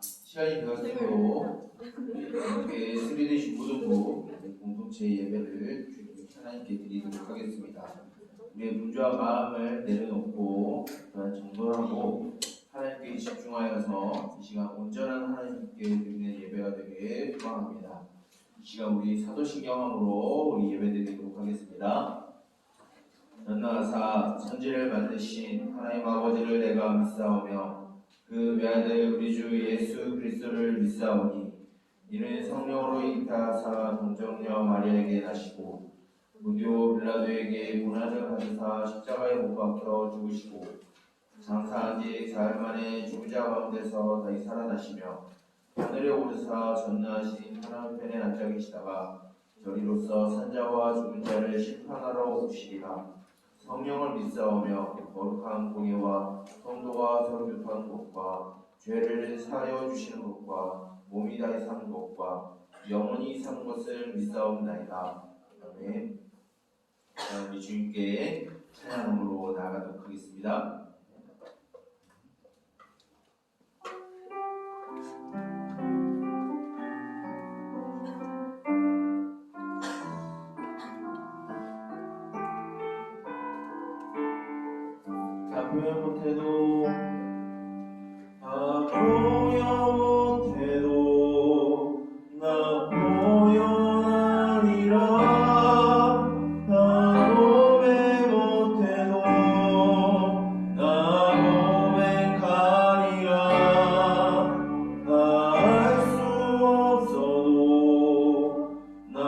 시간이 되었으므로 함께 수리되신 무덤부 공동체 예배를 주님 하나님께 드리도록 하겠습니다. 우리의 분주한 마음을 내려놓고 또한 정돈하고 하나님께 집중하여서 이 시간 온전한 하나님께 드리는 예배가 되길 소망합니다. 이 시간 우리 사도신경함으로 우리 예배 드리도록 하겠습니다. 전능하사 천지를 만드신 하나님 아버지를 내가 믿사오며 그 외아들 우리 주 예수 그리스도를 믿사오니 이는 성령으로 잉타하사 동정녀 마리아에게 나시고 본디오 빌라도에게 고난을 받으사 십자가에 못 박혀 죽으시고 장사한 지 사흘 만에 죽은 자 가운데서 다시 살아나시며 하늘에 오르사 전능하신 하나님 편에 앉아 계시다가 저리로서 산자와 죽은 자를 심판하러 오시리라. 성령을 믿사오며 거룩한 공예와 성도가 서로 교통하는 것과 죄를 사하여 주시는 것과 몸이 다시 사는 것과 영원히 사는 것을 믿사옵나이다. 아멘. 우리 주님께 찬양으로 나아가도록 하겠습니다. 표현 못해도 표현 못해도 나 표현하리라. 나 고백 못해도 나 고백하리라. 나 알 수 없어도 나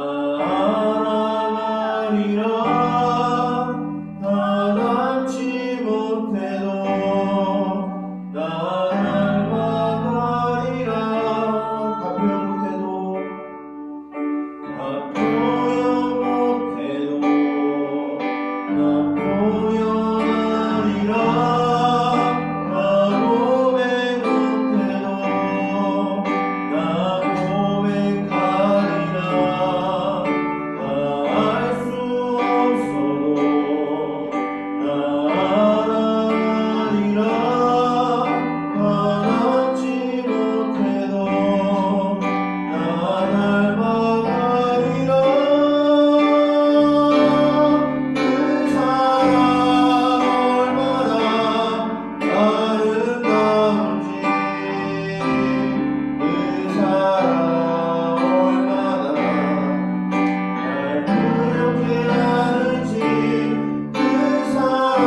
알아가리라. 나 닮지 못해도 나 닮아가리라. 다 표현 못해도 다 표현 못해도 나 표현하리라. 나 고백 못해도 나 고백하리라. 나 알 수 없어도 나 알아가리라. 나 닮지 못해도 나 닮아가리라. 그 사랑 얼마나 아름다운지 그 사랑 얼마나 날 부럽게 하는지 그 사랑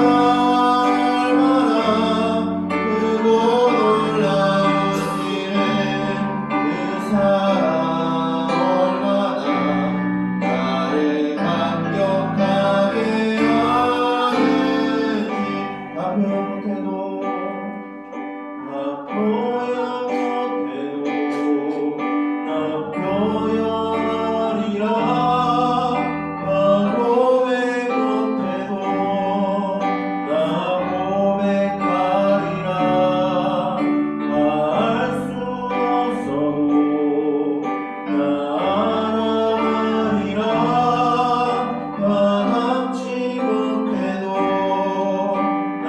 얼마나 크고 놀라운지는 그 사랑 얼마나 나를 감격하게 하는지 다 표현 못해도 나 표현 못해도 나 표현하리라. 나 고백 못해도 나 고백하리라. 나 알 수 없어도 나 알아가리라. 나 닮지 못해도 나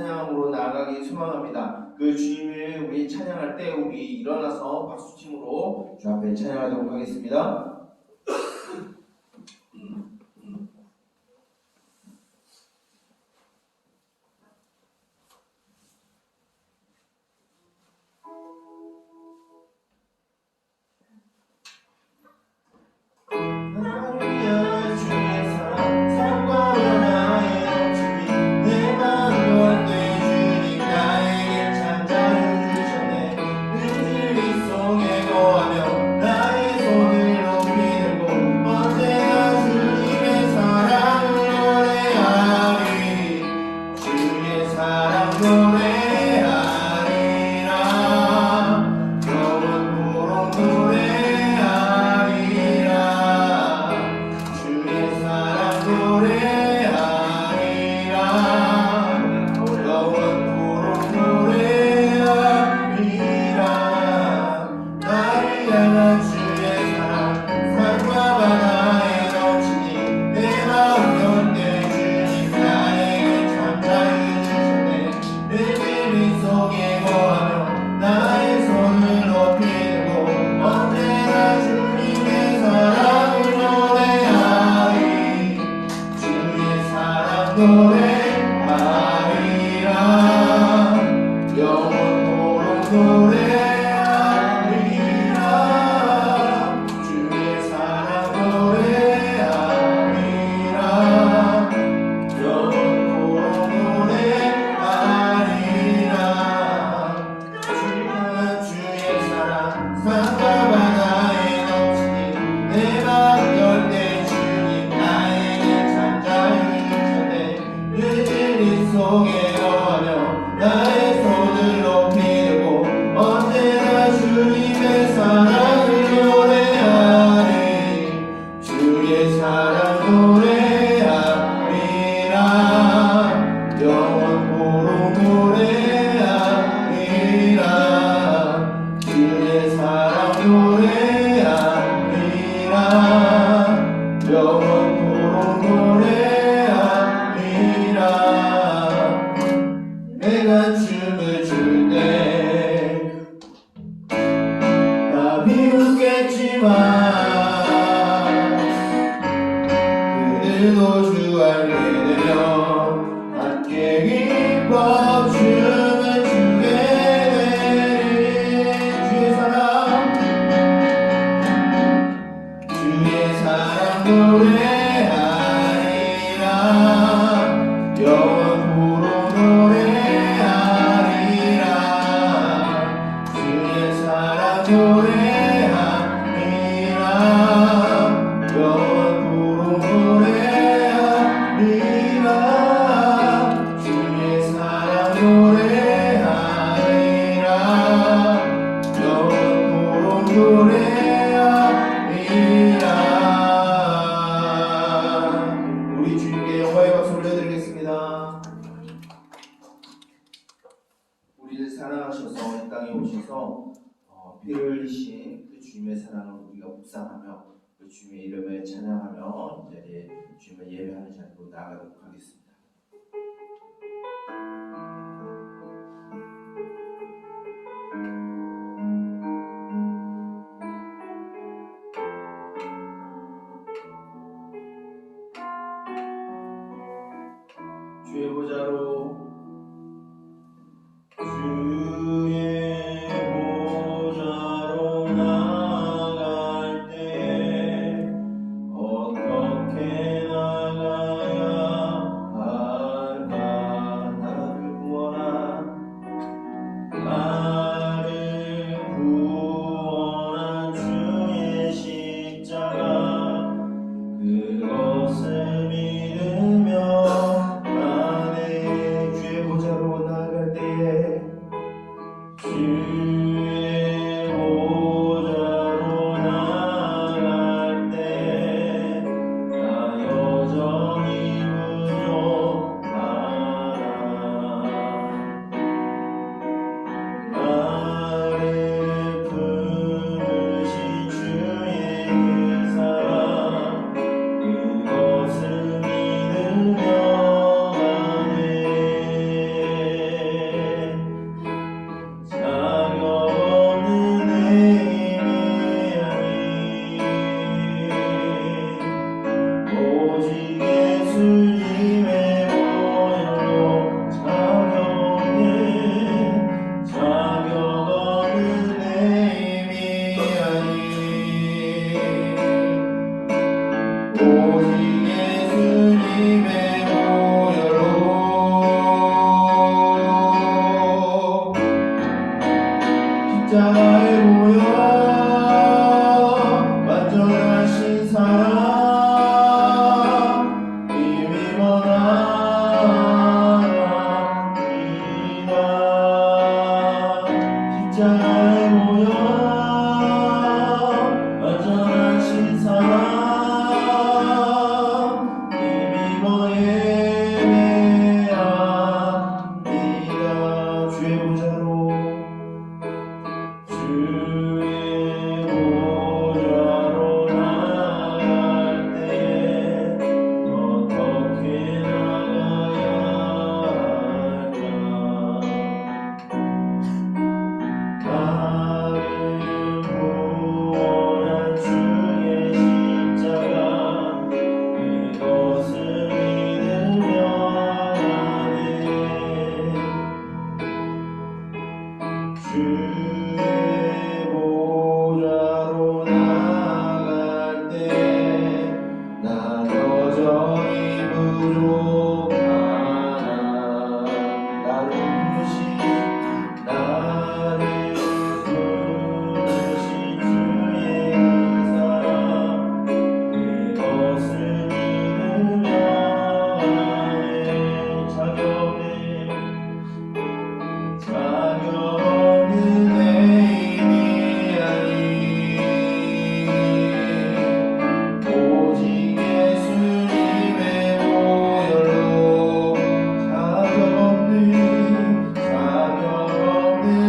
찬양으로 나아가기 소망합니다. 그 주님을 우리 찬양할 때 우리 일어나서 박수침으로 주 앞에 찬양하도록 하겠습니다. 피를 흘리신 그 주님의 사랑을 우리가 묵상하며 그 주님의 이름을 찬양하며 이 자리에 주님을 예배하는 자리로 나아가도록 하겠습니다. 주의 보좌로 어떻게 나가야 할까? 보좌로 나갈 때 난 여전히 부족하나 나를 부르신 주의 사랑 그것을 믿으며 자격 없는 내 힘이 아니 오직 예수님의 보혈로 자격 없는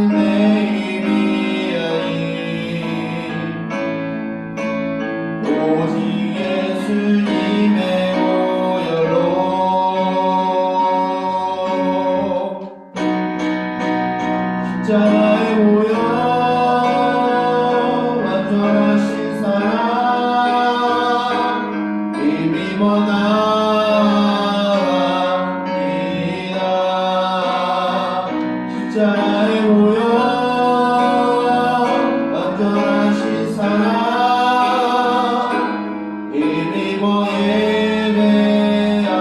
내 힘이 아니 오직 예수님의 보혈로 십자가의 보혈 완전하신 사랑 힘입어 나아갑니다. 십자가의 보혈 완전하신 사랑 힘입어 예배합니다.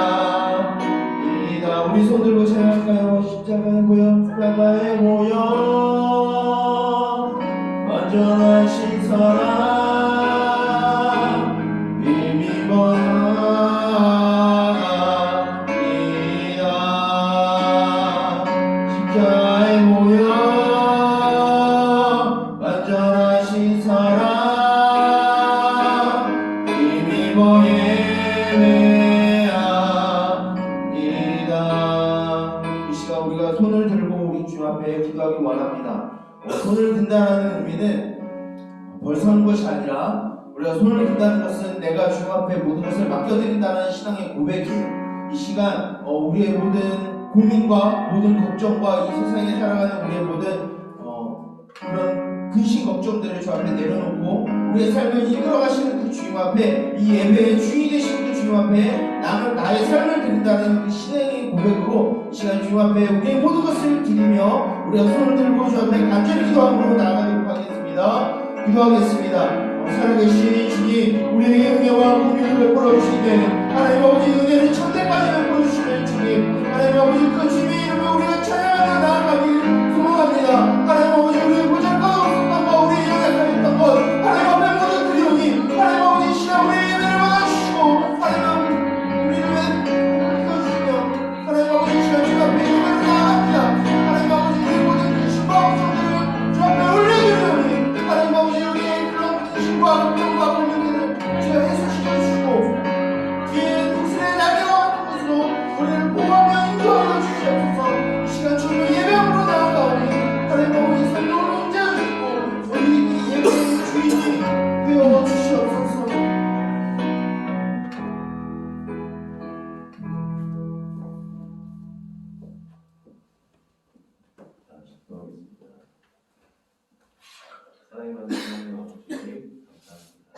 우리 손 들고 찬양할까요? 십자가의 보혈 십자가의 보혈 완전하신 사랑 힘입어 나아갑니다. 십자가의 보혈 완전하신 사랑 힘입어 예배합니다. 이 시간 우리가 손을 들고 우리 주 앞에 기도하기 원합니다. 손을 든다는 의미는 벌서는 것이 아니라 우리가 손을 든다는 것은 내가 주 앞에 모든 것을 맡겨드린다는 신앙의 고백이에요. 이 시간 우리의 모든 고민과 모든 걱정과 이 세상에 살아가는 우리의 모든 그런 근심 걱정들을 주 앞에 내려놓고 우리의 삶을 이끌어가시는 그 주님 앞에 이 예배의 주인이 되시는 그 주님 앞에 나의 삶을 드린다는 그 신앙의 고백으로 이 시간 주님 앞에 우리의 모든 것을 드리며 우리가 손을 들고 주 앞에 간절히 기도함으로 나아가도록 하겠습니다. 기도하겠습니다. 살아계신 주님 우리에게 은혜와 공유를 베풀어 주시되 하나님 아버지 은혜를 천대까지 베풀어 주시는 주님 하나님 아버지 그 주님의 이름을 우리가 찬양하며 나아가길 소망합니다. 하나님 아버지 우리의 보잘것 없었던 것 우리의 연약했던 것 하나님 앞에 모두 드리오니 하나님 아버지 시간 우리의 예배를 받아주시고 하나님 아버지 우리를 믿어주시며 하나님 아버지 시간 주 앞에 예배를 나아갑니다. 하나님 아버지 우리의 모든 근심과 걱정들을 주 앞에 올려드리오니 하나님 아버지 우리의 그런 근심과 걱정과 고민들을 주여 해소시켜 주시고 뒤에 독수리의 날개와 같은 것으로 우리를 보호하며 인도하여 주시옵소서. 이 시간 주님의 예배함으로 나아가오니 하나님 아버지 성령으로 임재해 주시고 우리 이 예배의 주인이 되어 주시옵소서. 사랑의 하나님 아버지 감사합니다.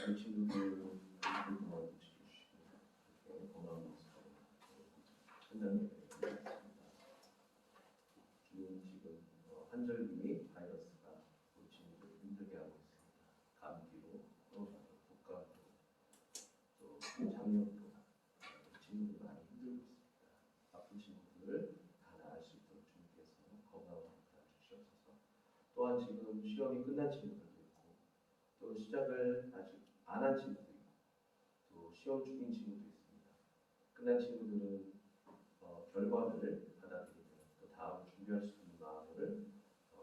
우리 친구들 도와주시고 건강한 모습으로 현장에 있습니다. 주님 지금 환절기 바이러스가 우리 친구들 힘들게 하고 있습니다. 감기로 독감으로 또 장염도 우리 친구들 많이 힘들고 있습니다. 아픈 친구들 다 나을 수 있도록 주님께서 건강을 주시옵소서. 또한 지금 시험이 끝난 친구들도 있고 또 시작을 아직 안 한 친구도 있고 또 시험 중인 친구도 있습니다. 끝난 친구들은 결과를 받아들이고 또 다음을 준비할 수 있는 마음을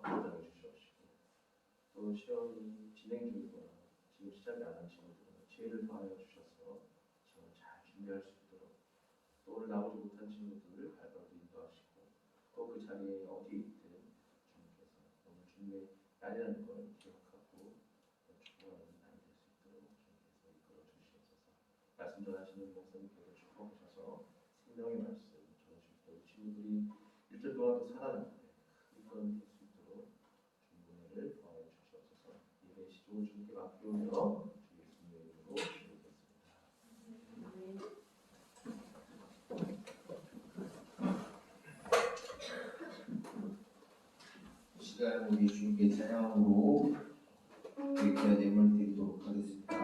보장해 주시옵시고 또 시험이 진행 중이거나 지금 시작이 안 한 친구들은 지혜를 더하여 주셔서 시험을 잘 준비할 수 있도록 또 오늘 나오지 못한 친구들을 발걸음 인도하시고 또 그 자리에 어디 있든 주님께서 오늘 주님의 날이라는 걸 기억하고 축복하는 날이 될 수 있도록 주님께서 이끌어 주시옵소서. 말씀 전하시는 목사님께서 축복하셔서 생명의 말씀 전하실 때 친구들이 일주일 동안 또 살아남는데 이끌어 될 수 있도록 주님 은혜를 더하여 주시옵소서. 예배 시종을 주님께 맡기오며 주 예수님의 이름으로 기도드렸습니다. 시간 우리 주님께 찬양으로 이렇게 예물 드리도록 하겠습니다.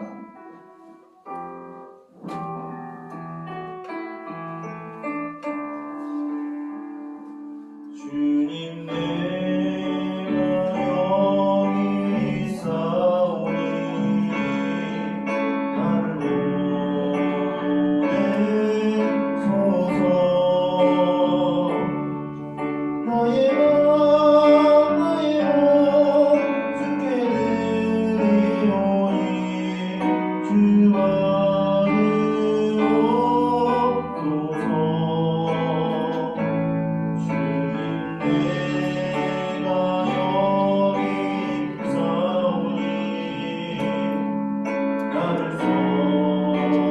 주님 내가 여기 있사오니 나를 보내소서. 나의 마음 주께 드리오니 주 받으옵소서. 주님 내가 여기 있사오니 나를 써주소서.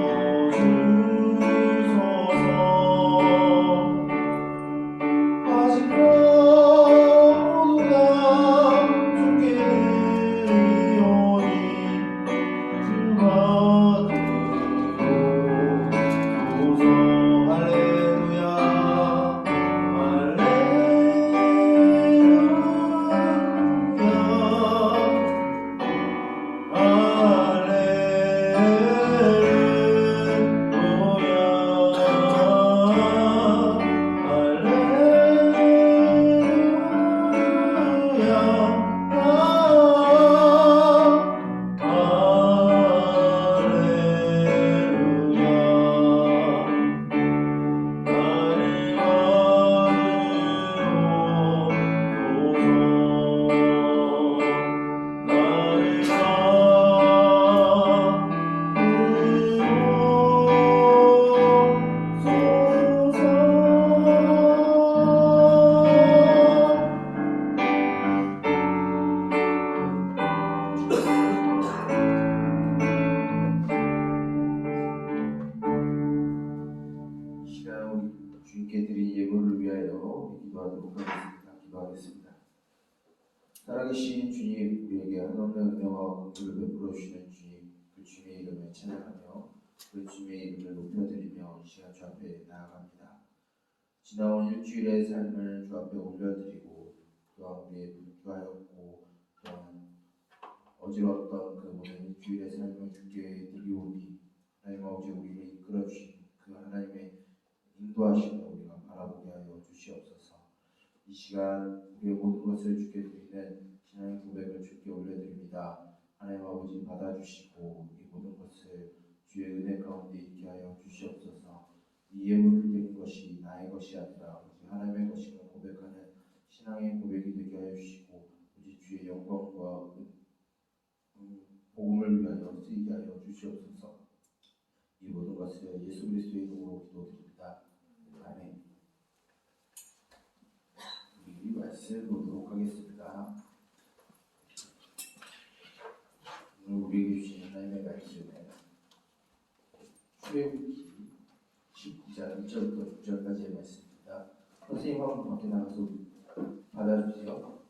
아직 모두가 주께 드리오니 주 받으옵소서. 할렐루야 주님께 드린 예물을 위하여 기도하도록 하겠습니다. 기도하겠습니다. 살아계신 주님, 우리에게 한없는 은혜와 긍휼을 베풀어 주시는 주님, 그 주님의 이름을 찬양하며 그 주님의 이름을 높여드리며 이 시간 주 앞에 나아갑니다. 지나온 일주일의 삶을 주 앞에 올려드리고 또한 우리의 불쾌하였고 또한 어지러웠던 그 모든 일주일의 삶을 주께 드리오니 하나님 아버지 우리를 이끌어 주신 그 하나님의 인도하심을 우리가 바라보게 하여 주시옵소서. 이 시간 우리의 모든 것을 주께 드리는 신앙의 고백을 주께 올려드립니다. 하나님 아버지 받아주시고 이 모든 것을 주의 은혜 가운데 있게 하여 주시옵소서. 이 예물을 드린 것이 나의 것이 아니라 오직 하나님의 것임을 고백하는 신앙의 고백이 되게 하여 주시고 오직 주의 영광과 복음을 위하여 쓰이게 하여 주시옵소서. 이 모든 것을 예수 그리스도의 이름으로 기도드립니다. 아멘. 우리 말씀 보도록 하겠습니다. 오늘 우리에게 주신 하나님의 말씀은 출애굽기 19장 1절부터 6절까지의 말씀입니다. 선생님 한번 밖에 나가서 받아주세요.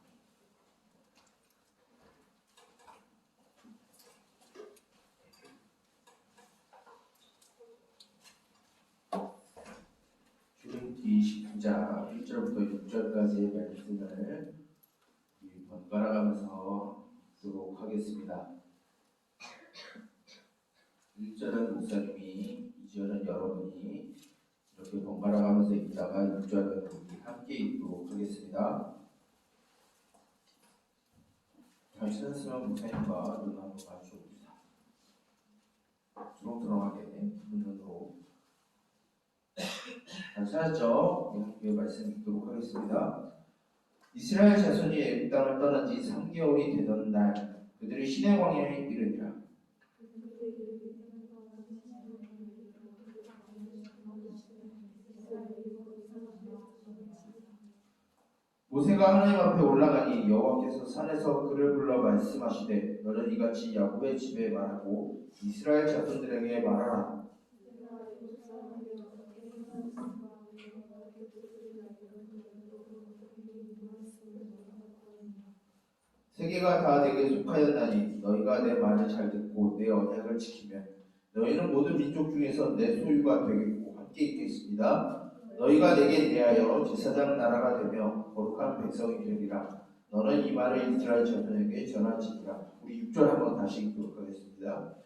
출애굽기 19장 1절부터 6절까지의 말씀을 번갈아 가면서 듣도록 하겠습니다. 1절은 목사님이, 2절은 여러분이 이렇게 번갈아 가면서 읽다가 6절은 우리 함께 읽도록 하겠습니다. 잘 찾았으면 목사님과 눈 한번 맞춰봅시다. 주렁주렁하게 두 눈으로. 잘 찾았죠? 함께 말씀 읽도록 하겠습니다. 이스라엘 자손이 애굽 땅을 떠난 지 3개월이 되던 날 그들이 시내 광야에 이르니라. 모세가 하나님 앞에 올라가니 여호와께서 산에서 그를 불러 말씀하시되 너는 이같이 야곱의 집에 말하고 이스라엘 자손들에게 말하라. 세계가 다 내게 속하였나니 너희가 내 말을 잘 듣고 내 언약을 지키면 너희는 모든 민족 중에서 내 소유가 되겠고 함께 있겠습니다. 너희가 내게 대하여 제사장 나라가 되며 거룩한 백성이 되리라. 너는 이 말을 이스라엘 자손에게 전할지니라. 우리 6절 한번 다시 기록하겠습니다.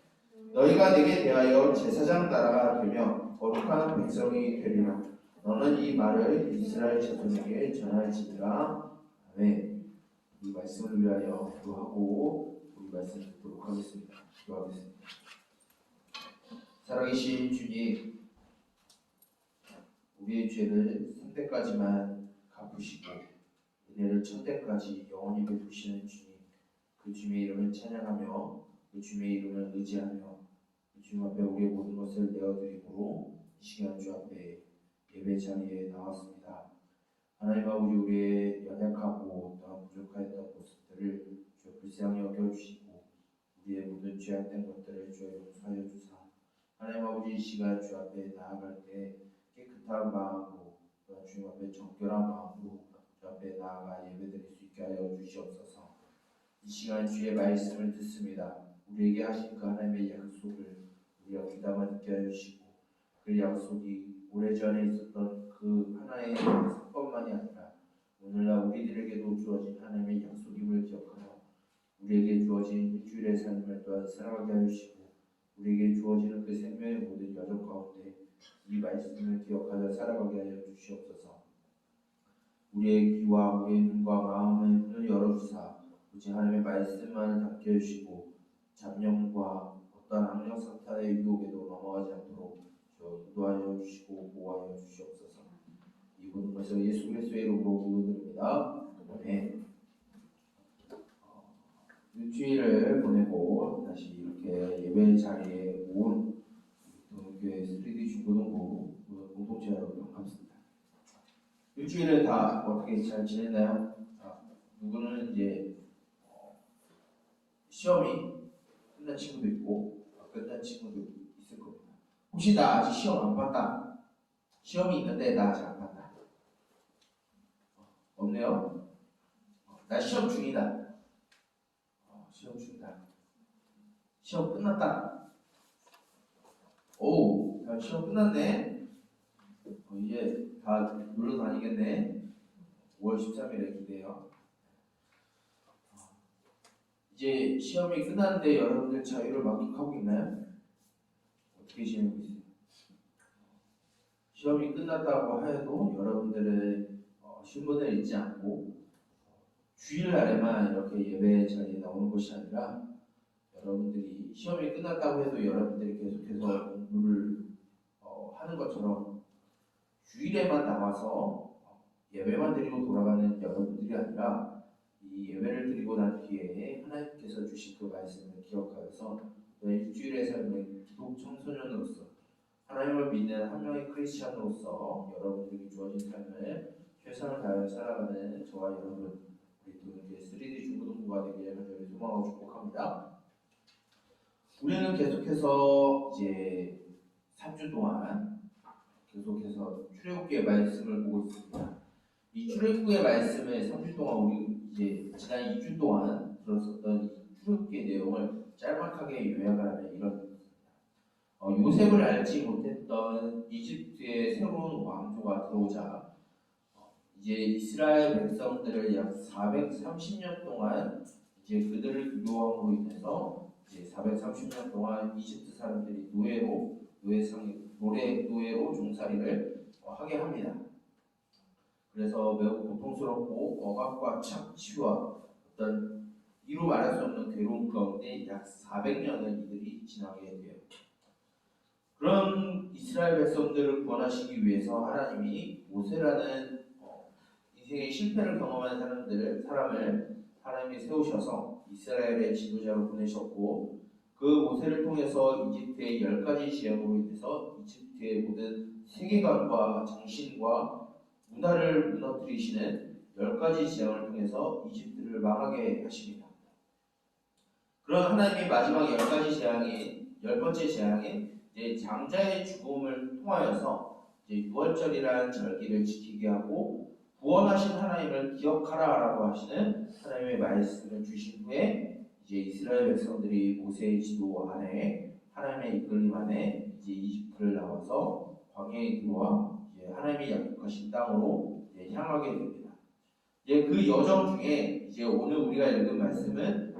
너희가 내게 대하여 제사장 나라가 되며 거룩한 백성이 되리라. 너는 이 말을 이스라엘 자손에게 전할지니라. 아멘. 이 말씀을 위하여 기도하고 우리 말씀 듣도록 하겠습니다. 기도하겠습니다. 살아계신 주님, 우리의 죄를 3대까지만 갚으시고 은혜를 1000대까지 영원히 베푸시는 주님, 그 주님의 이름을 찬양하며 그 주님의 이름을 의지하며 그 주님 앞에 우리의 모든 것을 내어드림으로 이 시간 주 앞에 예배 자리에 나왔습니다. 하나님아, 우리의 연약하고 또한 부족하였던 모습들을 주 불쌍히 여겨주시고 우리의 모든 죄악된 것들을 주 용서하여 주사 하나님아, 우리 이 시간 주 앞에 나아갈 때 깨끗한 마음으로 또한 주님 앞에 정결한 마음으로 주 앞에 나아가 예배드릴 수 있게 하여 주시옵소서. 이 시간 주의 말씀을 듣습니다. 우리에게 하신 그 하나님의 약속을 우리가 귀담아 듣게 하여 주시고 그 약속이 오래전에 있었던 그 하나의 사건만이 아니라 오늘날 우리들에게도 주어진 하나님의 약속임을 기억하여 우리에게 주어진 일주일의 삶을 또한 살아가게 하여 주시고 우리에게 주어지는 그 생명의 모든 여정 가운데 이 말씀을 기억하여 살아가게 하여 주시옵소서. 우리의 귀와 우리의 눈과 마음의 문을 열어주사 오직 하나님의 말씀만을 담게 해주시고 잡념과 어떤 악령 사탄의 유혹에도 넘어가지 않도록 인도하여 주시고 보호하여 주시옵소서. 이 모든 것을 예수 그리스도의 이름으로 기도드립니다. 아멘. 일주일을 보내고 다시 이렇게 예배 자리에 온 교회 3D 중고등부 공동체 여러분 반갑습니다. 일주일을 다 어떻게 잘 지냈나요? 누구는 이제 시험이 끝난 친구도 있고 끝난 친구도 있을 겁니다. 혹시 나 아직 시험 안 봤다? 시험이 있는데 나 아직 안 봤다? 없네요? 나 시험 중이다. 시험 중이다. 시험 끝났다. 오, 시험 끝났네. 이제 다 놀러 다니겠네. 5월 13일에 기대요. 이제 시험이 끝났는데 여러분들 자유를 만끽하고 있나요? 어떻게 지내고 있어요? 시험이 끝났다고 해도 여러분들은 신분을 잊지 않고 주일날에만 이렇게 예배 자리에 나오는 것이 아니라 여러분들이 시험이 끝났다고 해도 여러분들이 계속해서 공부를 하는 것처럼 주일에만 나와서 예배만 드리고 돌아가는 여러분들이 아니라 이 예배를 드리고 난 뒤에 하나님께서 주신 그 말씀을 기억하여서 일주일의 삶의 기독 청소년으로서 하나님을 믿는 한 명의 크리스찬으로서 여러분들에게 주어진 삶을 최선을 다하여 살아가는 저와 여러분 우리 또 이제 3D 중고등부가 되기를 간절히 소망하고 축복합니다. 우리는 계속해서 이제 3주 동안 계속해서 출애굽기의 말씀을 보고 있습니다. 이 출애굽기의 말씀을 3주 동안 우리 이제 지난 2주 동안 들었었던 이 출애굽기의 내용을 짤막하게 요약을 하면 이런 것입니다. 요셉을 알지 못했던 이집트의 새로운 왕조가 들어오자 이제 이스라엘 백성들을 약 430년 동안 이제 그들을 유교함으로 인해서 이제 430년 동안 이집트 사람들이 노예로 종살이를 하게 합니다. 그래서 매우 고통스럽고 억압과 착취와 어떤 이루 말할 수 없는 괴로움 가운데 약 400년을 이들이 지나게 돼요. 그런 이스라엘 백성들을 구원하시기 위해서 하나님이 모세라는 인생의 실패를 경험한 사람을 하나님이 세우셔서 이스라엘의 지도자로 보내셨고 그 모세를 통해서 이집트의 10가지 재앙으로 인해서 이집트의 모든 세계관과 정신과 문화를 무너뜨리시는 10가지 재앙을 통해서 이집트를 망하게 하십니다. 그런 하나님의 마지막 10가지 재앙인 10번째 재앙인 이제 장자의 죽음을 통하여서 이제 유월절이라는 절기를 지키게 하고 구원하신 하나님을 기억하라라고 하시는 하나님의 말씀을 주신 후에 이제 이스라엘 백성들이 모세의 지도 안에 하나님의 이끌림 안에 이제 이집트를 나와서 광야에 들어와 이제 하나님의 약속하신 땅으로 이제 향하게 됩니다. 이제 그 여정 중에 이제 오늘 우리가 읽은 말씀은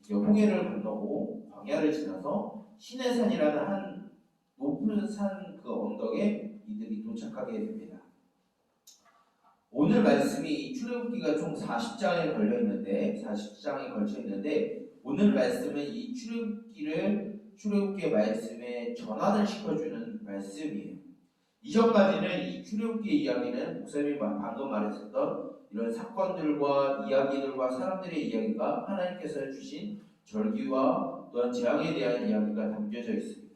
이제 홍해를 건너고 광야를 지나서 시내산이라는 한 높은 산 그 언덕에 이들이 도착하게 됩니다. 오늘 말씀이 출애굽기가 총 40장에 걸려 있는데 40장에 걸쳐 있는데 오늘 말씀은 이 출애굽기의 말씀에 전환을 시켜주는 말씀이에요. 이전까지는 이 출애굽기의 이야기는 목사님이 방금 말했었던 이런 사건들과 이야기들과 사람들의 이야기가 하나님께서 주신 절기와 또한 재앙에 대한 이야기가 담겨져 있습니다.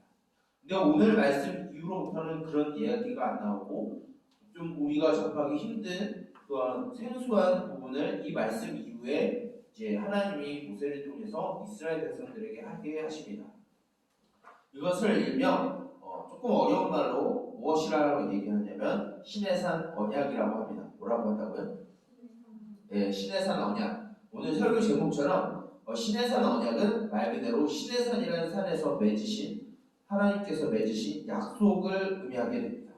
근데 오늘 말씀 이후로부터는 그런 이야기가 안 나오고 좀 우리가 접하기 힘든 또한 생소한 부분을 이 말씀 이후에 이제 하나님이 모세를 통해서 이스라엘 백성들에게 하게 하십니다. 이것을 일명 조금 어려운 말로 무엇이라고 얘기하냐면 시내산 언약이라고 합니다. 뭐라고 한다고요? 네, 시내산 언약. 오늘 설교 제목처럼 시내산 언약은 말 그대로 시내산이라는 산에서 하나님께서 맺으신 약속을 의미하게 됩니다.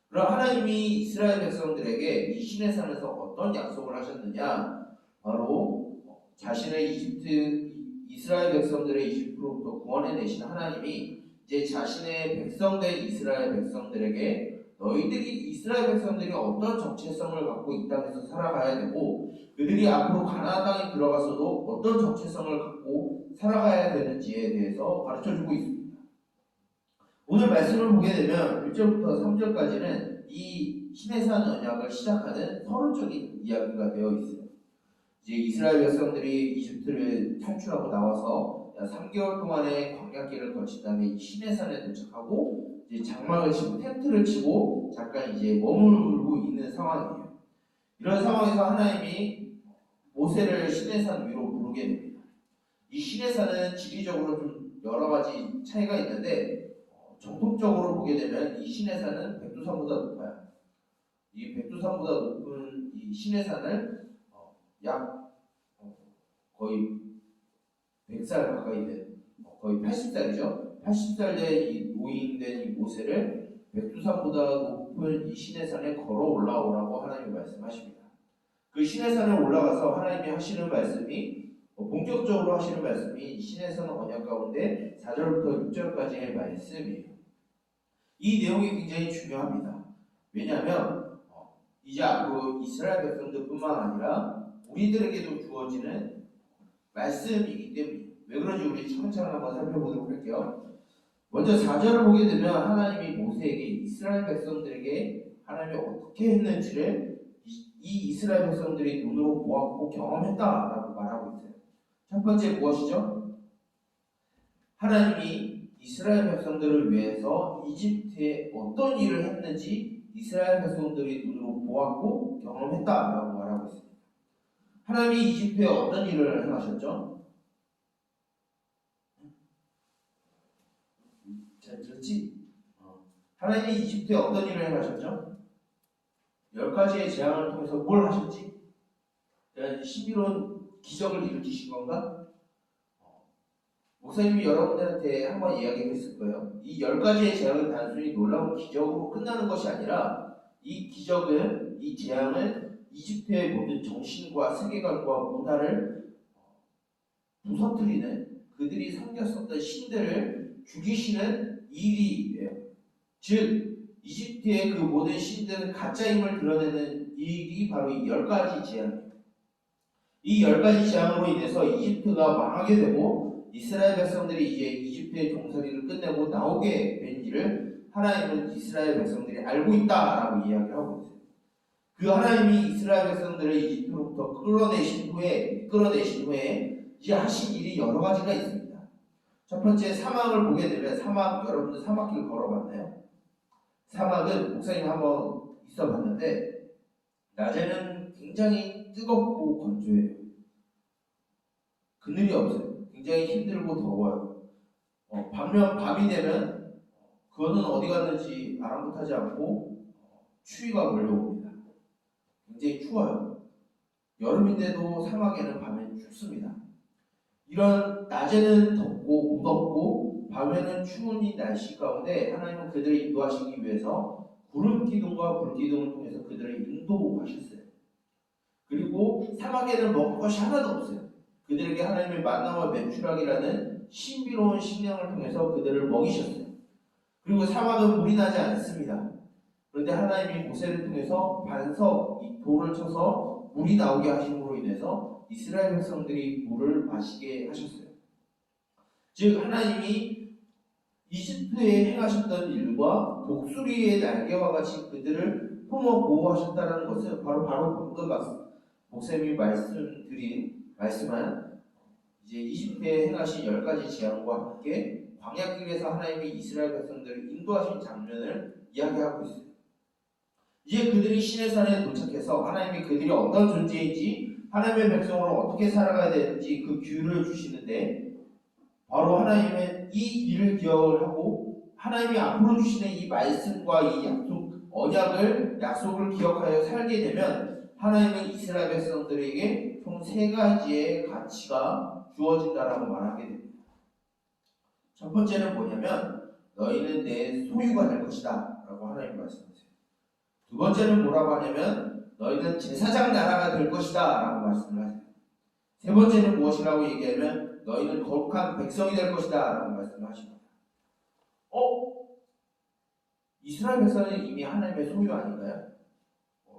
그럼 하나님이 이스라엘 백성들에게 이 시내산에서 어떤 약속을 하셨느냐? 바로 자신의 이스라엘 백성들의 이집트로부터 구원해내신 하나님이 이제 자신의 백성된 이스라엘 백성들에게 너희들이 이스라엘 백성들이 어떤 정체성을 갖고 이 땅에서 살아가야 되고 그들이 앞으로 가나안 땅에 들어가서도 어떤 정체성을 갖고 살아가야 되는지에 대해서 가르쳐주고 있습니다. 오늘 말씀을 보게 되면 1절부터 3절까지는 이 시내산 언약을 시작하는 서론적인 이야기가 되어 있어요. 이제 이스라엘 백성들이 이집트를 탈출하고 나와서 3개월 동안의 광야길을 거친 다음에 이 시내산에 도착하고 이제 장막을 치고 텐트를 치고 잠깐 이제 머물고 있는 상황이에요. 이런 상황에서 하나님이 모세를 시내산 위로 부르게 됩니다. 이 시내산은 지리적으로 좀 여러 가지 차이가 있는데 정통적으로 보게 되면 이 시내산은 백두산보다 높아요. 이 백두산보다 높은 이 시내산을 약 거의 100살 가까이 된 거의 80살이죠. 80살 된 이 노인된 이 모세를 백두산보다 높은 이 시내산에 걸어 올라오라고 하나님이 말씀하십니다. 그 시내산에 올라가서 하나님이 하시는 말씀이 본격적으로 하시는 말씀이 시내산 언약 가운데 4절부터 6절까지의 말씀이에요. 이 내용이 굉장히 중요합니다. 왜냐하면 이제 앞으로 이스라엘 백성들뿐만 아니라 우리들에게도 주어지는 말씀이기 때문에 왜 그런지 우리 차근차근 한번 살펴보도록 할게요. 먼저 4절을 보게 되면 하나님이 모세에게 이스라엘 백성들에게 하나님이 어떻게 했는지를 이 이스라엘 백성들이 눈으로 보았고 경험했다라고 말하고 있어요. 첫 번째 무엇이죠? 하나님이 이스라엘 백성들을 위해서 이집트에 어떤 일을 했는지 이스라엘 백성들이 눈으로 보았고 경험했다라고 말하고 있습니다. 하나님이 이집트에 어떤 일을 행하셨죠? 잘 들었지? 하나님이 이집트에 어떤 일을 행하셨죠? 10가지의 재앙을 통해서 뭘 하셨지? 11원 기적을 일으키신 건가? 목사님이 여러분들한테 한번 이야기했을 거예요. 이 10가지의 재앙은 단순히 놀라운 기적으로 끝나는 것이 아니라 이 기적은, 이 재앙은 이집트의 모든 정신과 세계관과 문화를 부서뜨리는 그들이 섬겼었던 신들을 죽이시는 일이에요. 즉 이집트의 그 모든 신들은 가짜임을 드러내는 일이 바로 이 10가지 재앙이에요. 이 10가지 재앙으로 인해서 이집트가 망하게 되고 이스라엘 백성들이 이제 이집트의 종살이를 끝내고 나오게 된 일을 하나님은 이스라엘 백성들이 알고 있다라고 이야기를 하고 있어요. 그 하나님이 이스라엘 백성들을 이집트로부터 이끌어내신 후에 이제 하신 일이 여러 가지가 있습니다. 첫 번째 사막을 보게 되면 여러분들 사막길 걸어봤나요? 사막은 목사님 한번 있어봤는데 낮에는 굉장히 뜨겁고 건조해요. 그늘이 없어요. 굉장히 힘들고 더워요. 반면 밤이 되면 그거는 어디 갔는지 아랑곳하지 않고 추위가 몰려옵니다. 굉장히 추워요. 여름인데도 사막에는 밤엔 춥습니다. 이런 낮에는 덥고 무덥고 밤에는 추운 이 날씨 가운데 하나님은 그들을 인도하시기 위해서 구름 기둥과 불 기둥을 통해서 그들을 인도하셨어요. 그리고 그리고 사막에는 먹을 것이 하나도 없어요. 그들에게 하나님의 만나와 메추라기라는 신비로운 식량을 통해서 그들을 먹이셨어요. 그리고 사막은 물이 나지 않습니다. 그런데 하나님이 모세를 통해서 반석, 이 돌을 쳐서 물이 나오게 하심으로 인해서 이스라엘 백성들이 물을 마시게 하셨어요. 즉 하나님이 이집트에 행하셨던 일과 독수리의 날개와 같이 그들을 품어 보호하셨다는 것은 바로 방금 목사님이 말씀한 이제 이집트에 행하신 10가지 재앙과 함께 광야길에서 하나님이 이스라엘 백성들을 인도하신 장면을 이야기하고 있어요. 이제 그들이 시내산에 도착해서 하나님이 그들이 어떤 존재인지 하나님의 백성으로 어떻게 살아가야 되는지 그 규를 주시는데 바로 하나님의 이 일을 기억을 하고 하나님이 앞으로 주시는 이 말씀과 이 약속을 기억하여 살게 되면 하나님은 이스라엘 백성들에게 총 3가지의 가치가 주어진다라고 말하게 됩니다. 첫 번째는 뭐냐면 너희는 내 소유가 될 것이다 라고 하나님 말씀하세요. 두 번째는 뭐라고 하냐면 너희는 제사장 나라가 될 것이다 라고 말씀을 하세요. 세 번째는 무엇이라고 얘기하면 너희는 거룩한 백성이 될 것이다 라고 말씀을 하십니다. 이스라엘 백성은 이미 하나님의 소유 아닌가요?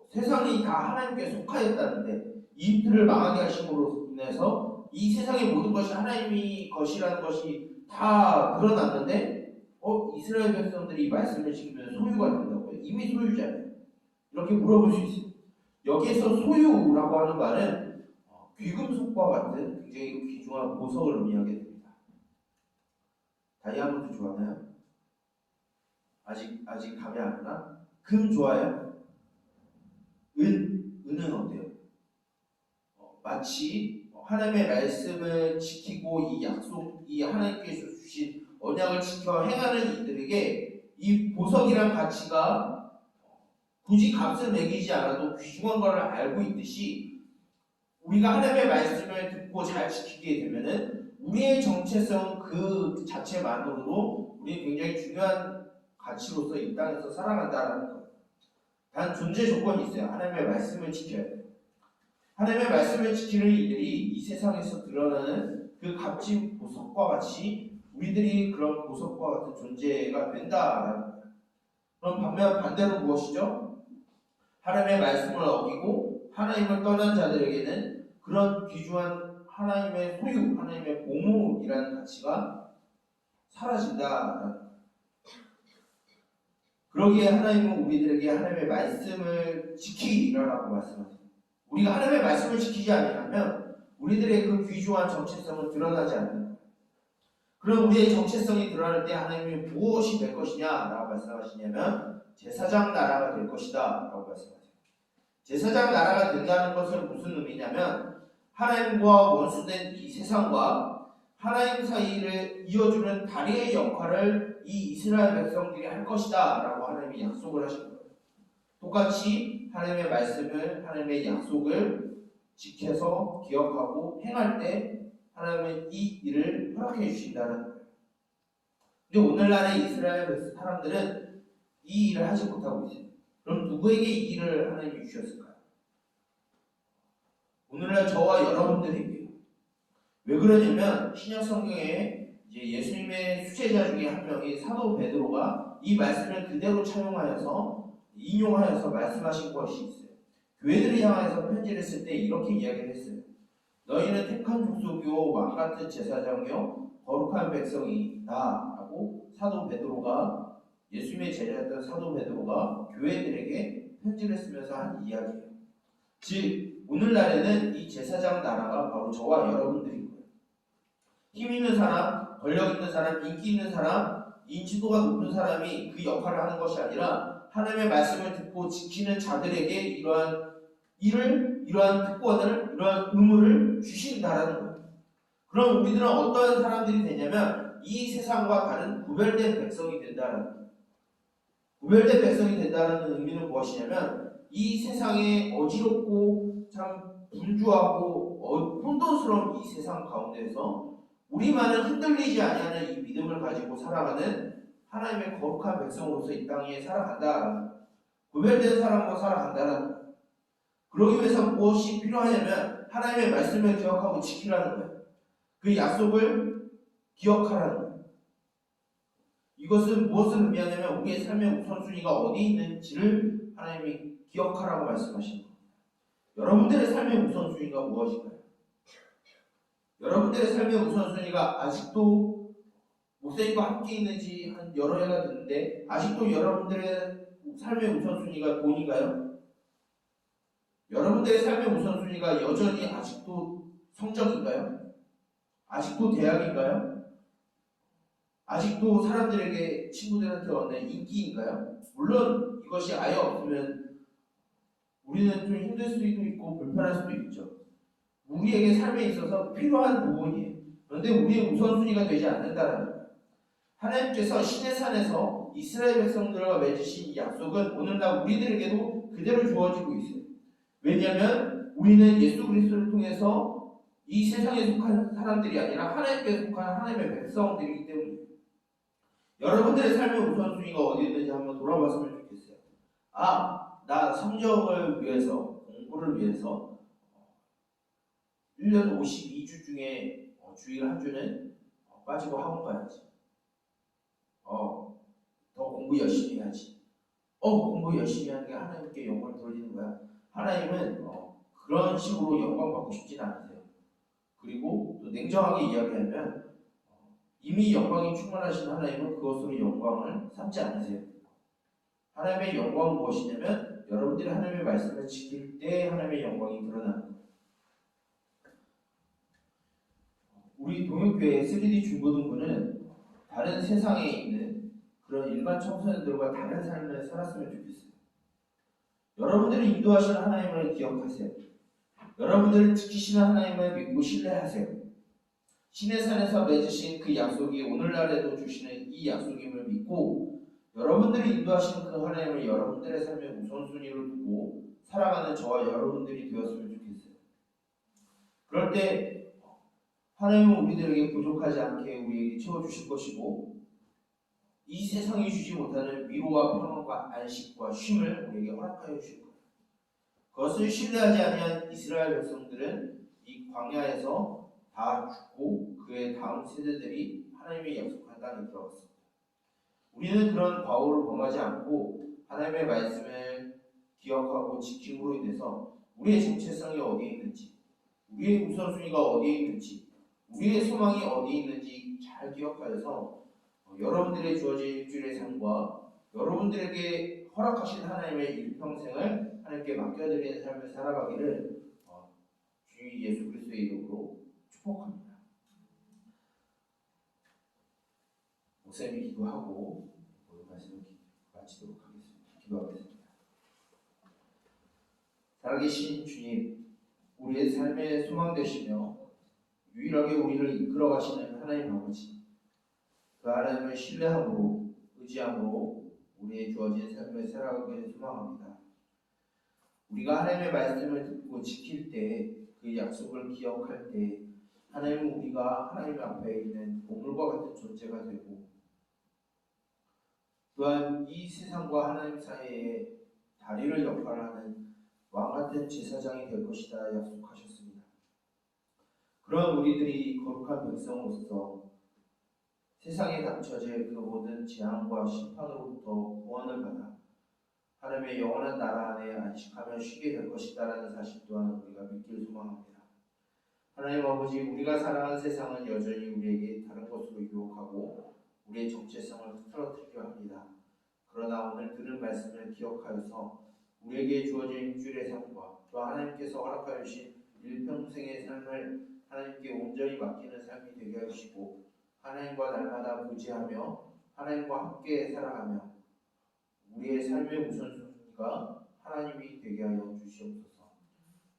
세상이 다 하나님께 속하였다는데 이집트를 망하게 하심으로 인해서 이 세상의 모든 것이 하나님의 것이라는 것이 다 드러났는데 이스라엘 백성들이 이 말씀을 지키면 소유가 된다고요? 이미 소유잖아요. 이렇게 물어볼 수 있어요. 여기에서 소유라고 하는 말은 귀금속과 같은 굉장히 귀중한 보석을 의미하게 됩니다. 다이아몬드 좋아하나요? 아직 감이 안 오나? 금 좋아요? 은은 어때요? 마치 하나님의 말씀을 지키고 이 약속, 이 하나님께서 주신 언약을 지켜 행하는 이들에게 이 보석이란 가치가 굳이 값을 매기지 않아도 귀중한 것을 알고 있듯이 우리가 하나님의 말씀을 듣고 잘 지키게 되면은 우리의 정체성 그 자체만으로도 우리 굉장히 중요한 가치로서 이 땅에서 살아간다라는 거예요. 단 존재 조건이 있어요. 하나님의 말씀을 지켜야 돼요. 하나님의 말씀을 지키는 이들이 이 세상에서 드러나는 그 값진 보석과 같이 우리들이 그런 보석과 같은 존재가 된다라는 거예요. 그럼 반대로 무엇이죠? 하나님의 말씀을 어기고 하나님을 떠난 자들에게는 그런 귀중한 하나님의 소유, 하나님의 보물이라는 가치가 사라진다라는 거예요. 그러기에 하나님은 우리들에게 하나님의 말씀을 지키라라고 말씀하세요. 우리가 하나님의 말씀을 지키지 않으면 우리들의 그 귀중한 정체성은 드러나지 않는 거예요. 그럼 우리의 정체성이 드러날 때 하나님이 무엇이 될 것이냐라고 말씀하시냐면 제사장 나라가 될 것이다 라고 말씀하세요. 제사장 나라가 된다는 것은 무슨 의미냐면 하나님과 원수된 이 세상과 하나님 사이를 이어주는 다리의 역할을 이 이스라엘 백성들이 할 것이다 라고 하나님이 약속을 하신 거예요. 똑같이 하나님의 말씀을, 하나님의 약속을 지켜서 기억하고 행할 때 하나님은 이 일을 허락해 주신다는 거예요. 근데 오늘날의 이스라엘 사람들은 이 일을 하지 못하고 있어요. 그럼 누구에게 이 일을 하나님이 주셨을까요? 오늘날 저와 여러분들에게요. 왜 그러냐면 신약 성경에 이제 예수님의 수제자 중에 한 명이 사도 베드로가 이 말씀을 그대로 차용하여서 인용하여서 말씀하신 것이 있어요. 교회들을 향해서 편지를 쓸 때 이렇게 이야기를 했어요. 너희는 택한 족속이요 왕같은 제사장이요 거룩한 백성이다 라고 사도 베드로가 예수님의 제자였던 사도 베드로가 교회들에게 편지를 쓰면서 한 이야기예요. 즉 오늘날에는 이 제사장 나라가 바로 저와 여러분들인 거예요. 힘 있는 사람, 권력 있는 사람, 인기 있는 사람, 인지도가 높은 사람이 그 역할을 하는 것이 아니라 하나님의 말씀을 듣고 지키는 자들에게 이러한 특권을, 이러한 의무를 주신다라는 거예요. 그럼 우리들은 어떤 사람들이 되냐면 이 세상과 다른 구별된 백성이 된다는 거예요. 구별된 백성이 된다는 의미는 무엇이냐면 이 세상에 어지럽고 참 분주하고 혼돈스러운 이 세상 가운데서 우리만은 흔들리지 아니하는 이 믿음을 가지고 살아가는 하나님의 거룩한 백성으로서 이 땅에 살아간다라는 거예요. 구별된 사람으로 살아간다라는 거예요. 그러기 위해서 무엇이 필요하냐면 하나님의 말씀을 기억하고 지키라는 거예요. 그 약속을 기억하라는 거예요. 이것은 무엇을 의미하냐면 우리의 삶의 우선순위가 어디 있는지를 하나님이 기억하라고 말씀하시는 겁니다. 여러분들의 삶의 우선순위가 무엇인가요? 여러분들의 삶의 우선순위가 아직도 목사님과 함께 있는지 한 여러 해가 됐는데 아직도 여러분들의 삶의 우선순위가 돈인가요? 여러분들의 삶의 우선순위가 여전히 아직도 성적인가요? 아직도 대학인가요? 아직도 사람들에게 친구들한테 얻는 인기인가요? 물론 이것이 아예 없으면 우리는 좀 힘들 수도 있고 불편할 수도 있죠. 우리에게 삶에 있어서 필요한 부분이에요. 그런데 우리의 우선순위가 되지 않는다는 거예요. 하나님께서 시내산에서 이스라엘 백성들과 맺으신 이 약속은 오늘날 우리들에게도 그대로 주어지고 있어요. 왜냐하면 우리는 예수 그리스도를 통해서 이 세상에 속한 사람들이 아니라 하나님께 속한 하나님의 백성들이기 때문에 여러분들의 삶의 우선순위가 어디 있는지 한번 돌아봤으면 좋겠어요. 나 성적을 위해서, 공부를 위해서 1년 52주 중에 주일 한 주는 빠지고 학원 가야지. 더 공부 열심히 해야지. 공부 열심히 하는 게 하나님께 영광을 돌리는 거야. 하나님은 그런 식으로 영광 받고 싶진 않으세요. 그리고 또 냉정하게 이야기하면 이미 영광이 충만하신 하나님은 그것으로 영광을 삼지 않으세요. 하나님의 영광은 무엇이냐면 여러분들이 하나님의 말씀을 지킬 때 하나님의 영광이 드러나는 거예요. 우리 동역교회 3D 중고등부는 다른 세상에 있는 그런 일반 청소년들과 다른 삶을 살았으면 좋겠어요. 여러분들을 인도하시는 하나님을 기억하세요. 여러분들을 지키시는 하나님을 믿고 신뢰하세요. 시내산에서 맺으신 그 약속이 오늘날에도 주시는 이 약속임을 믿고 여러분들을 인도하시는 그 하나님을 여러분들의 삶의 우선순위로 두고 살아가는 저와 여러분들이 되었으면 좋겠어요. 그럴 때 하나님은 우리들에게 부족하지 않게 우리에게 채워주실 것이고 이 세상이 주지 못하는 위로와 평안과 안식과 쉼을 우리에게 허락하여 주실 거예요. 그것을 신뢰하지 아니한 이스라엘 백성들은 이 광야에서 다 죽고 그의 다음 세대들이 하나님의 약속한 땅에 들어갔습니다. 우리는 그런 과오를 범하지 않고 하나님의 말씀을 기억하고 지킴으로 인해서 우리의 정체성이 어디에 있는지, 우리의 우선순위가 어디에 있는지, 우리의 소망이 어디에 있는지 잘 기억하여서 여러분들의 주어진 일주일의 삶과 여러분들에게 허락하신 하나님의 일평생을 하나님께 맡겨드리는 삶을 살아가기를 주 예수 그리스도의 이름으로 축복합니다. 목사님이 기도하고 오늘 말씀을 마치도록 하겠습니다. 기도하겠습니다. 살아계신 주님, 우리의 삶의 소망 되시며 유일하게 우리를 이끌어 가시는 하나님 아버지, 그 하나님을 신뢰함으로 의지함으로 우리의 주어진 삶을 살아가기를 소망합니다. 우리가 하나님의 말씀을 듣고 지킬 때, 그 약속을 기억할 때 하나님은 우리가 하나님 앞에 있는 보물과 같은 존재가 되고 또한 이 세상과 하나님 사이에 다리를 역할하는 왕같은 제사장이 될 것이다 약속하셨습니다. 그런 우리들이 거룩한 백성으로서 세상에 닥쳐질 그 모든 재앙과 심판으로부터 구원을 받아 하나님의 영원한 나라 안에 안식하며 쉬게 될 것이다라는 사실 또한 우리가 믿기를 소망합니다. 하나님 아버지, 우리가 살아가는 세상은 여전히 우리에게 다른 것으로 유혹하고 우리의 정체성을 흐트러뜨리려 합니다. 그러나 오늘 들은 말씀을 기억하여서 우리에게 주어진 일주일의 삶과 또 하나님께서 허락하여 주신 일평생의 삶을 하나님께 온전히 맡기는 삶이 되게 하시고 하나님과 날마다 부지하며 하나님과 함께 살아가며 우리의 삶의 우선순위가 하나님이 되게 하여 주시옵소서.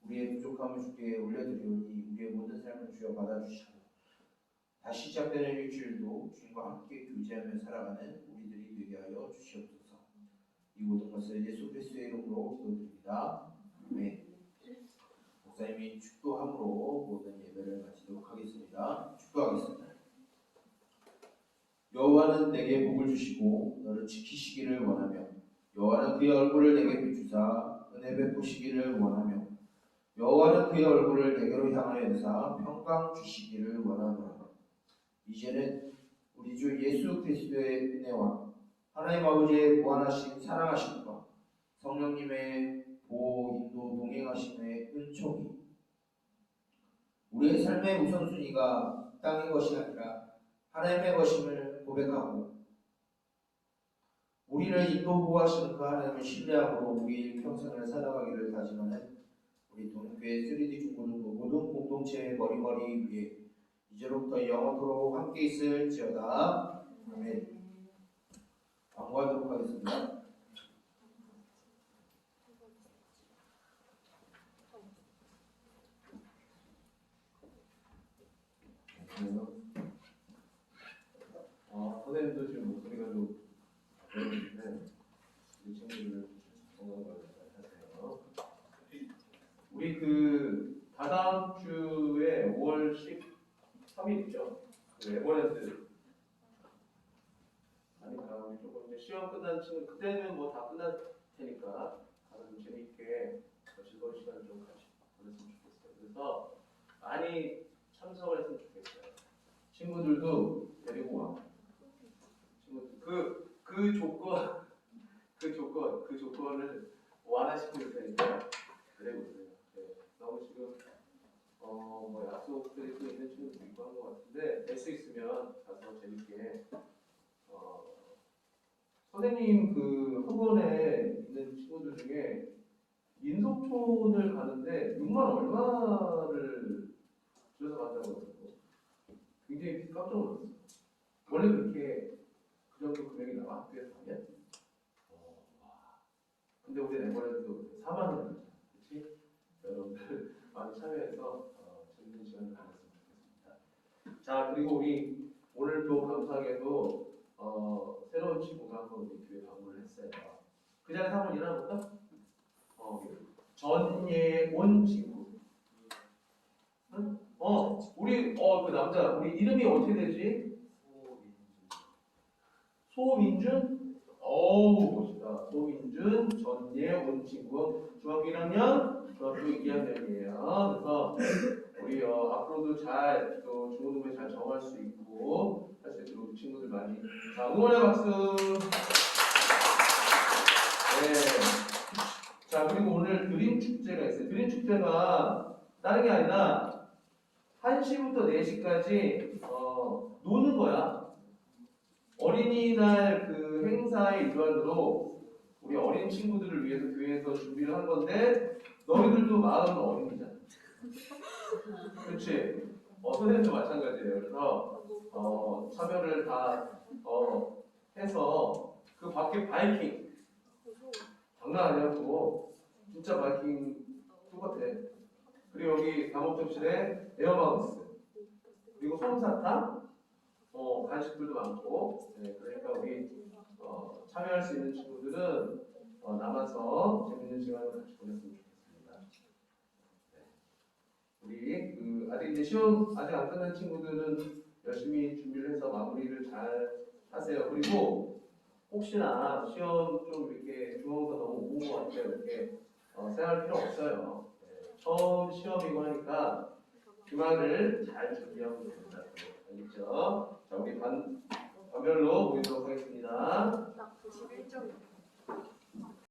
우리의 부족함을 주께 올려드리오니 우리의 모든 삶을 주여 받아주시고 다시 시작되는 일주일도 주님과 함께 교제하며 살아가는 우리들이 되게 하여 주시옵소서. 이 모든 것을 예수 그리스도의 이름으로 기도드립니다. 아멘. 목사님이 축도함으로 모든 예배를 마치도록 하겠습니다. 축도하겠습니다. 여호와는 내게 복을 주시고 너를 지키시기를 원하며 여호와는 그의 얼굴을 내게 비추사 은혜 베푸시기를 원하며 또한 그의 얼굴을 내게로 향하여 드사 평강 주시기를 원하노라. 이제는 우리 주 예수 그리스도의 은혜와 하나님 아버지의 무한하신 사랑하심과 성령님의 보호, 인도, 동행하심의 은총이 우리의 삶의 우선순위가 땅의 것이 아니라 하나님의 것임을 고백하고 우리를 인도 보호하시는 그 하나님을 신뢰함으로 우리 평생을 살아가기를 다짐하는 우리 동교회 3D 중고등부 모든 공동체의 머리머리 위에 이제로부터 영원토록 함께 있을지어다. 아멘. 광고하도록 하겠습니다. 선생님도 지금 목소리가 좀 그런데 우리 친구들 건강 관리 잘 하세요. 우리 그 다다음 주에 5월 13일이죠. 그 에버랜드 하니까 우리 조금 이제 시험 끝난 친구 그때는 뭐 다 끝날 테니까 다들 재밌게 즐거운 시간을 좀 같이 보냈으면 좋겠어요. 그래서 많이 참석을 했으면 좋겠어요. 친구들도 데리고 와. 친구들 그 조건을 완화시킬 테니까 데리고 오세요. 네. 너무 지금 뭐 약속들이 또 있는 친구도 있고 한 것 같은데 될 수 있으면 가서 재밌게 선생님 그 학원에 있는 친구들 중에 민속촌을 가는데 6만 얼마를 들여서 간다고 하더라고요. 굉장히 깜짝 놀랐어요. 원래 그렇게 그 정도 금액이 나와 학교에서 가면? 근데 우리 에버랜드도 4만 원이잖아. 그렇지? 여러분들 많이 참여해서 재밌는 시간을 가졌으면 좋겠습니다. 자, 그리고 우리 오늘 또 감사하게도 새로운 친구가 한번 우리 교회 방문을 했어요. 그 자리에서 한번 일어나볼까? 전예온 친구. 응? 우리 그 남자 우리 이름이 어떻게 되지? 소민준? 어우 멋있다. 소민준, 전예온 친구 중학교 1학년, 중학교 2학년이에요. 그래서 우리 앞으로도 잘 또 중고등부에 잘 정할 수 있고 할 수 있도록 친구들 많이 자 응원의 박수. 네. 자 그리고 오늘 드림 축제가 있어요. 드림 축제가 다른 게 아니라 1시부터 4시까지 노는 거야. 어린이날 그 행사의 일환으로 우리 어린 친구들을 위해서 교회에서 준비를 한 건데 너희들도 마음은 어린이잖아. 그렇지? 선생님도 마찬가지예요. 그래서 참여를 다 해서 그 밖에 바이킹 장난 아니야 그거 진짜 바이킹 똑같아. 그리고 여기 다목적실에 에어마우스 그리고 솜사탕 간식들도 많고 네, 그러니까 우리 참여할 수 있는 친구들은 남아서 재밌는 시간을 같이 보냈으면 좋겠습니다. 네. 우리 그 아직 이제 시험 아직 안 끝난 친구들은 열심히 준비를 해서 마무리를 잘 하세요. 그리고 혹시나 시험 좀 이렇게 중간고사 너무 못 본 것 같아요. 이렇게 생각할 필요 없어요. 네. 처음 시험이고 하니까 주말을 잘 준비하면 됩니다. 알겠죠? 자, 우리 반별로 보이도록 하겠습니다. 나 91점.